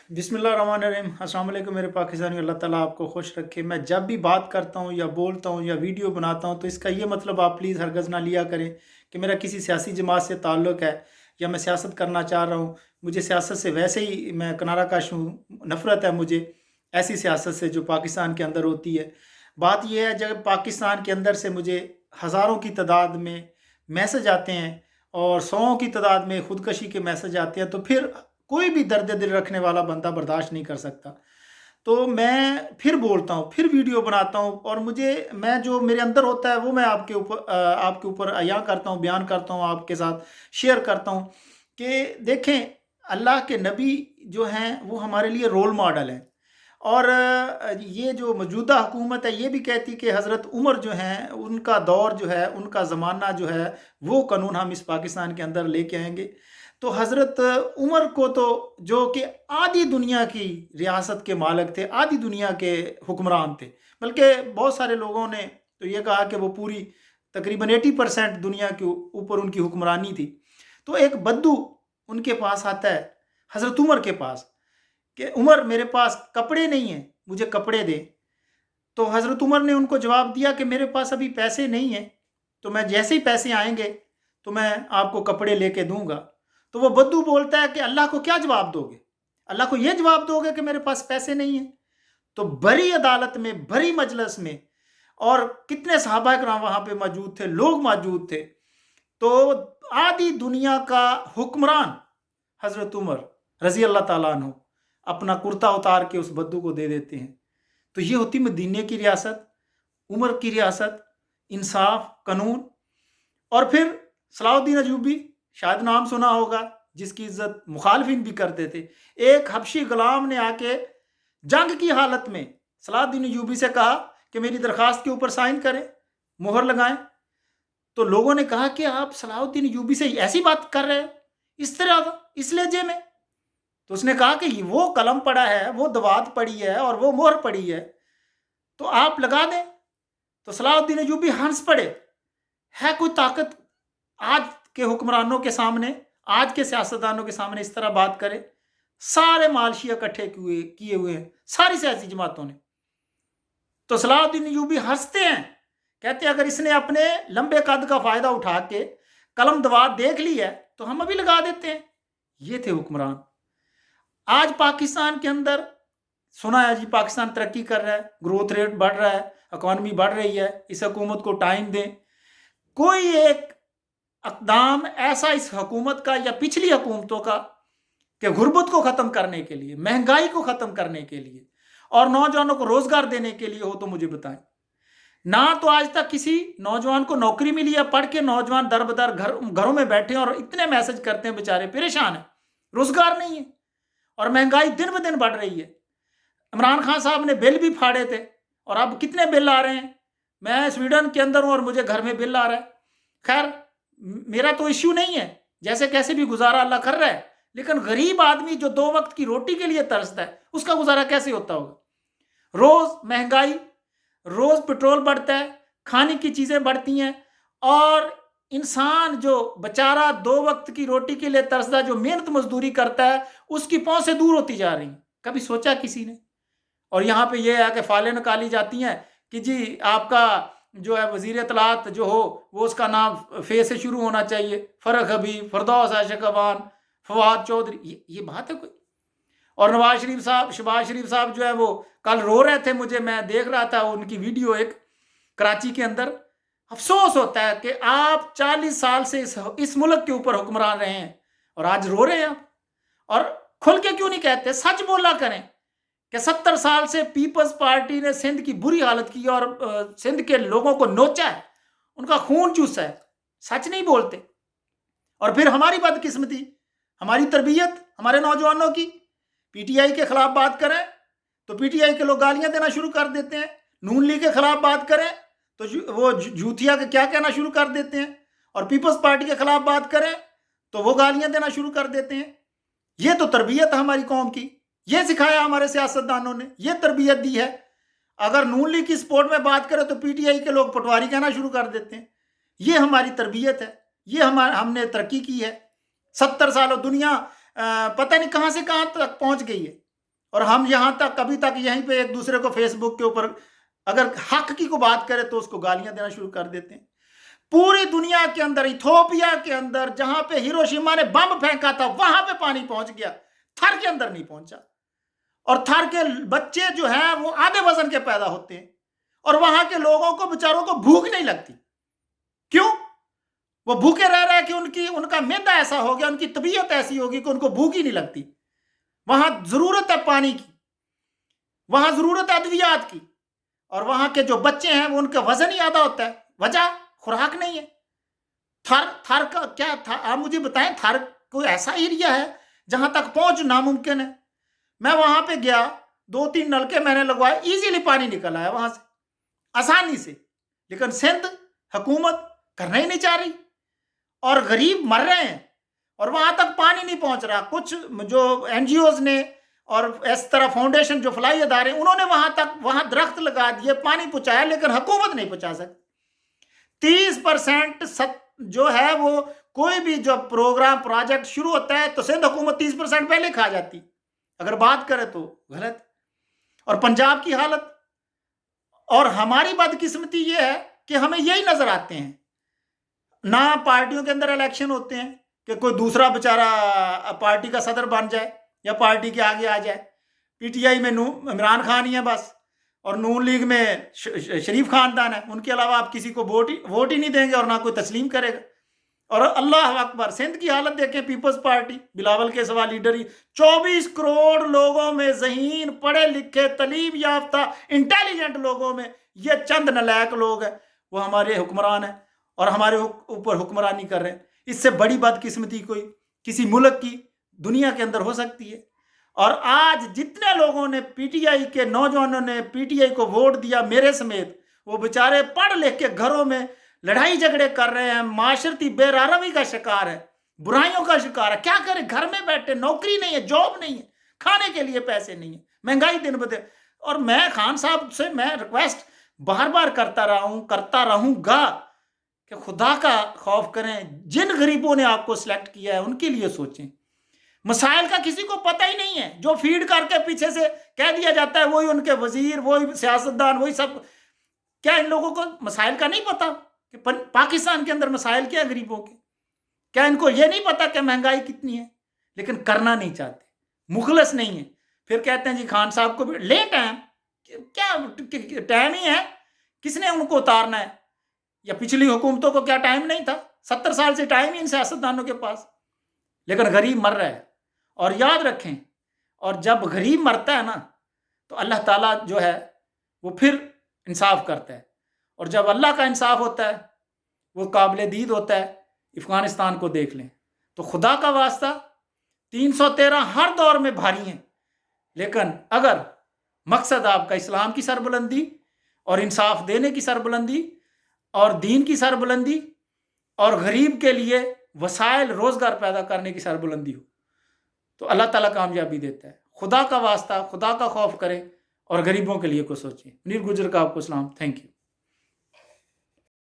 बिस्मिल्लाहिर्रहमानिर्रहीम। अस्सलाम वालेकुम मेरे पाकिस्तानी। अल्लाह ताला आपको खुश रखे। मैं जब भी बात करता हूँ या बोलता हूँ या वीडियो बनाता हूँ तो इसका ये मतलब आप प्लीज़ हरगज़ ना लिया करें कि मेरा किसी सियासी जमात से ताल्लुक़ है या मैं सियासत करना चाह रहा हूँ। मुझे सियासत से वैसे ही मैं किनारा कश हूँ, नफ़रत है मुझे ऐसी सियासत से जो पाकिस्तान के अंदर होती है। बात यह है जब पाकिस्तान के अंदर से मुझे हज़ारों की तादाद में मैसेज आते हैं और सौओं की तादाद में ख़ुदकशी के मैसेज आते हैं तो फिर कोई भी दर्द दिल रखने वाला बंदा बर्दाश्त नहीं कर सकता। तो मैं फिर बोलता हूँ, फिर वीडियो बनाता हूँ और मैं जो मेरे अंदर होता है वो मैं आपके ऊपर अयां करता हूँ, बयान करता हूँ, आपके साथ शेयर करता हूँ कि देखें, अल्लाह के नबी जो हैं वो हमारे लिए रोल मॉडल हैं। और ये जो मौजूदा हुकूमत है ये भी कहती कि हज़रत उमर जो हैं उनका दौर जो है, उनका ज़माना जो है, वो कानून हम इस पाकिस्तान के अंदर लेके आएंगे। तो हज़रत उमर को तो जो कि आधी दुनिया की रियासत के मालिक थे, आधी दुनिया के हुक्मरान थे, बल्कि बहुत सारे लोगों ने तो ये कहा कि वो पूरी तकरीबन 80% दुनिया के ऊपर उनकी हुक्मरानी थी। तो एक बद्दू उनके पास आता है, हज़रत उमर के पास, कि उमर मेरे पास कपड़े नहीं हैं, मुझे कपड़े दे। तो हज़रत उमर ने उनको जवाब दिया कि मेरे पास अभी पैसे नहीं हैं, तो मैं जैसे ही पैसे आएंगे तो मैं आपको कपड़े लेके दूंगा। तो वो बद्दू बोलता है कि अल्लाह को क्या जवाब दोगे? अल्लाह को ये जवाब दोगे कि मेरे पास पैसे नहीं हैं? तो बड़ी अदालत में, बड़ी मजलिस में, और कितने सहाबा किराम वहां पे मौजूद थे, लोग मौजूद थे। तो आधी दुनिया का हुक्मरान हज़रत उमर रजी अल्लाह ताला अन्हु अपना कुर्ता उतार के उस बद्दू को दे देते हैं। तो ये होती मदीने की रियासत, उमर की रियासत, इंसाफ, कानून। और फिर सलाहुद्दीन अयूबी, शायद नाम सुना होगा, जिसकी इज्जत मुखालफिन भी करते थे। एक हबशी गुलाम ने आके जंग की हालत में सलाहुद्दीन अयूबी से कहा कि मेरी दरखास्त के ऊपर साइन करें, मोहर लगाएं। तो लोगों ने कहा कि आप सलाहुद्दीन अयूबी से ऐसी बात कर रहे हैं, इस तरह, इस लहजे में? तो उसने कहा कि वो कलम पड़ा है, वो दवात पड़ी है और वो मोहर पड़ी है, तो आप लगा दें। तो सलाहुद्दीन अयूबी हंस पड़े। है कोई ताकत आज के हुक्मरानों के सामने, आज के सियासतदानों के सामने इस तरह बात करे? सारे मालशिया इकट्ठे किए हुए हैं, सारी सियासी जमातों ने। तो सलाहुद्दीन अयूबी हंसते हैं, कहते हैं अगर इसने अपने लंबे कद का फायदा उठा के कलम दवात देख ली है तो हम अभी लगा देते हैं। ये थे हुक्मरान। आज पाकिस्तान के अंदर सुना है जी पाकिस्तान तरक्की कर रहा है, ग्रोथ रेट बढ़ रहा है, इकॉनमी बढ़ रही है, इस हुकूमत को टाइम दें। कोई एक अक़दाम ऐसा इस हुकूमत का या पिछली हुकूमतों का कि गुर्बत को ख़त्म करने के लिए, महंगाई को ख़त्म करने के लिए और नौजवानों को रोज़गार देने के लिए हो तो मुझे बताएं। ना तो आज तक किसी नौजवान को नौकरी मिली है। पढ़ के नौजवान दर बदर घरों में बैठे हैं और इतने मैसेज करते हैं, बेचारे परेशान हैं, रोज़गार नहीं है और महंगाई दिन ब दिन बढ़ रही है। इमरान खान साहब ने बिल भी फाड़े थे और अब कितने बिल आ रहे हैं। मैं स्वीडन के अंदर हूँ और मुझे घर में बिल आ रहा है। खैर, मेरा तो इश्यू नहीं है, जैसे कैसे भी गुजारा अल्लाह कर रहा है, लेकिन गरीब आदमी जो 2 वक्त की रोटी के लिए तरसता है उसका गुजारा कैसे होता होगा? रोज़ महंगाई, रोज़ पेट्रोल बढ़ता है, खाने की चीज़ें बढ़ती हैं और इंसान जो बेचारा 2 वक्त की रोटी के लिए तरसता, जो मेहनत मजदूरी करता है, उसकी पहुँच से दूर होती जा रही है। कभी सोचा किसी ने? और यहाँ पे ये है कि फाइलें निकाली जाती हैं कि जी आपका जो है वज़ीर इत्तलात जो हो वो उसका नाम फ़े से शुरू होना चाहिए, फ़रख हबीब, फ़िरदौस आशिक़ अवान, फ़वाद चौधरी। ये बात है कोई? और नवाज शरीफ साहब, शहबाज शरीफ साहब जो है वो कल रो रहे थे, मैं देख रहा था उनकी वीडियो एक कराची के अंदर। अफसोस होता है कि आप 40 साल से इस मुल्क के ऊपर हुक्मरान रहे हैं और आज रो रहे हैं आप। और खुल के क्यों नहीं कहते? सच बोला करें कि 70 साल से पीपल्स पार्टी ने सिंध की बुरी हालत की और सिंध के लोगों को नोचा है, उनका खून चूसा है। सच नहीं बोलते। और फिर हमारी बदकिस्मती, हमारी तरबियत, हमारे नौजवानों की, पीटीआई के खिलाफ बात करें तो पीटीआई के लोग गालियां देना शुरू कर देते हैं। नून लीग के खिलाफ बात करें तो वो जूथिया के क्या कहना शुरू कर देते हैं। और पीपल्स पार्टी के खिलाफ बात करें तो वो गालियां देना शुरू कर देते हैं। ये तो तरबियत है हमारी कौम की, ये सिखाया हमारे सियासतदानों ने, ये तरबियत दी है। अगर नून लीग की सपोर्ट में बात करें तो पीटीआई के लोग पटवारी कहना शुरू कर देते हैं। ये हमारी तरबियत है, ये हमने तरक्की की है। 70 सालों दुनिया पता नहीं कहां से कहां तक पहुंच गई है। اور ہم یہاں تک ابھی تک یہیں پہ ایک دوسرے کو فیس بک کے اوپر اگر حق کی کو بات کرے تو اس کو گالیاں دینا شروع کر دیتے ہیں. پوری دنیا کے اندر، ایتھوپیا کے اندر جہاں پہ ہیروشیما نے بم پھینکا تھا وہاں پہ پانی پہنچ گیا، تھر کے اندر نہیں پہنچا. اور تھر کے بچے جو ہیں وہ آدھے وزن کے پیدا ہوتے ہیں، اور وہاں کے لوگوں کو بیچاروں کو بھوک نہیں لگتی. کیوں؟ وہ بھوکے رہ رہے کہ ان کا معدہ ایسا ہو گیا، ان کی طبیعت ایسی ہوگی کہ ان کو بھوک ہی نہیں لگتی. وہاں ضرورت ہے پانی کی، وہاں ضرورت ہے ادویات کی، اور وہاں کے جو بچے ہیں وہ ان کا وزن ہی آدھا ہوتا ہے. وجہ خوراک نہیں ہے. تھر کا کیا تھا؟ آپ مجھے بتائیں، تھر کوئی ایسا ایریا ہے جہاں تک پہنچ ناممکن ہے؟ میں وہاں پہ گیا، 2-3 نلکے میں نے لگوائے، ایزیلی پانی نکل آیا وہاں سے آسانی سے. لیکن سندھ حکومت کرنا ہی نہیں چاہ رہی، اور غریب مر رہے ہیں اور وہاں تک پانی نہیں پہنچ رہا. کچھ جو این جی اوز نے اور اس طرح فاؤنڈیشن جو فلاحی ادارے، انہوں نے وہاں درخت لگا دیے، پانی پہنچایا، لیکن حکومت نہیں پہنچا سکتی. 30% جو ہے وہ کوئی بھی جو پروگرام پروجیکٹ شروع ہوتا ہے تو سندھ حکومت 30% پہلے کھا جاتی اگر بات کرے تو غلط. اور پنجاب کی حالت، اور ہماری بدقسمتی یہ ہے کہ ہمیں یہی نظر آتے ہیں. نہ پارٹیوں کے اندر الیکشن ہوتے ہیں کہ کوئی دوسرا بیچارہ پارٹی کا صدر بن جائے یا پارٹی کے آگے آ جائے. پی ٹی آئی میں عمران خان ہی ہے بس، اور نون لیگ میں شریف خاندان ہے. ان کے علاوہ آپ کسی کو ووٹ ہی نہیں دیں گے اور نہ کوئی تسلیم کرے گا. اور اللہ اکبر، سندھ کی حالت دیکھیں، پیپلز پارٹی بلاول کے سوا لیڈر ہی 24 کروڑ لوگوں میں، ذہین، پڑھے لکھے، تعلیم یافتہ، انٹیلیجنٹ لوگوں میں یہ چند نالائق لوگ ہیں وہ ہمارے حکمران ہیں اور ہمارے اوپر حکمرانی کر رہے ہیں. اس سے بڑی بدقسمتی کوئی کسی ملک کی دنیا کے اندر ہو سکتی ہے؟ اور آج جتنے لوگوں نے پی ٹی آئی کے نوجوانوں نے پی ٹی آئی کو ووٹ دیا، میرے سمیت، وہ بیچارے پڑھ لکھ کے گھروں میں لڑائی جھگڑے کر رہے ہیں، معاشرتی بے راروی کا شکار ہے، برائیوں کا شکار ہے. کیا کرے؟ گھر میں بیٹھے، نوکری نہیں ہے، جاب نہیں ہے، کھانے کے لیے پیسے نہیں ہیں، مہنگائی دن بدن. اور میں خان صاحب سے میں ریکویسٹ بار بار کرتا رہوں گا کہ خدا کا خوف کریں. جن غریبوں نے آپ کو سلیکٹ کیا ہے ان کے لیے سوچیں. مسائل کا کسی کو پتہ ہی نہیں ہے. جو فیڈ کر کے پیچھے سے کہہ دیا جاتا ہے وہی ان کے وزیر، وہی سیاستدان، وہی سب. کیا ان لوگوں کو مسائل کا نہیں پتا کہ پاکستان کے اندر مسائل کیا ہے غریبوں کے؟ کیا ان کو یہ نہیں پتا کہ مہنگائی کتنی ہے؟ لیکن کرنا نہیں چاہتے، مخلص نہیں ہے. پھر کہتے ہیں جی خان صاحب کو بھی لے ٹائم. کیا ٹائم ہی ہے؟ کس نے ان کو اتارنا ہے؟ یا پچھلی حکومتوں کو کیا ٹائم نہیں تھا؟ 70 سال سے ٹائم ہی ان سیاستدانوں کے پاس. لیکن غریب مر رہا ہے. اور یاد رکھیں، اور جب غریب مرتا ہے نا تو اللہ تعالیٰ جو ہے وہ پھر انصاف کرتا ہے. اور جب اللہ کا انصاف ہوتا ہے وہ قابل دید ہوتا ہے. افغانستان کو دیکھ لیں تو خدا کا واسطہ 313 ہر دور میں بھاری ہیں، لیکن اگر مقصد آپ کا اسلام کی سربلندی اور انصاف دینے کی سربلندی اور دین کی سربلندی اور غریب کے لیے وسائل روزگار پیدا کرنے کی سربلندی ہو تو اللہ تعالیٰ کامیابی دیتا ہے. خدا کا واسطہ، خدا کا خوف کریں اور غریبوں کے لیے کو سوچیں. منیر گجر کا آپ کو سلام. Thank you.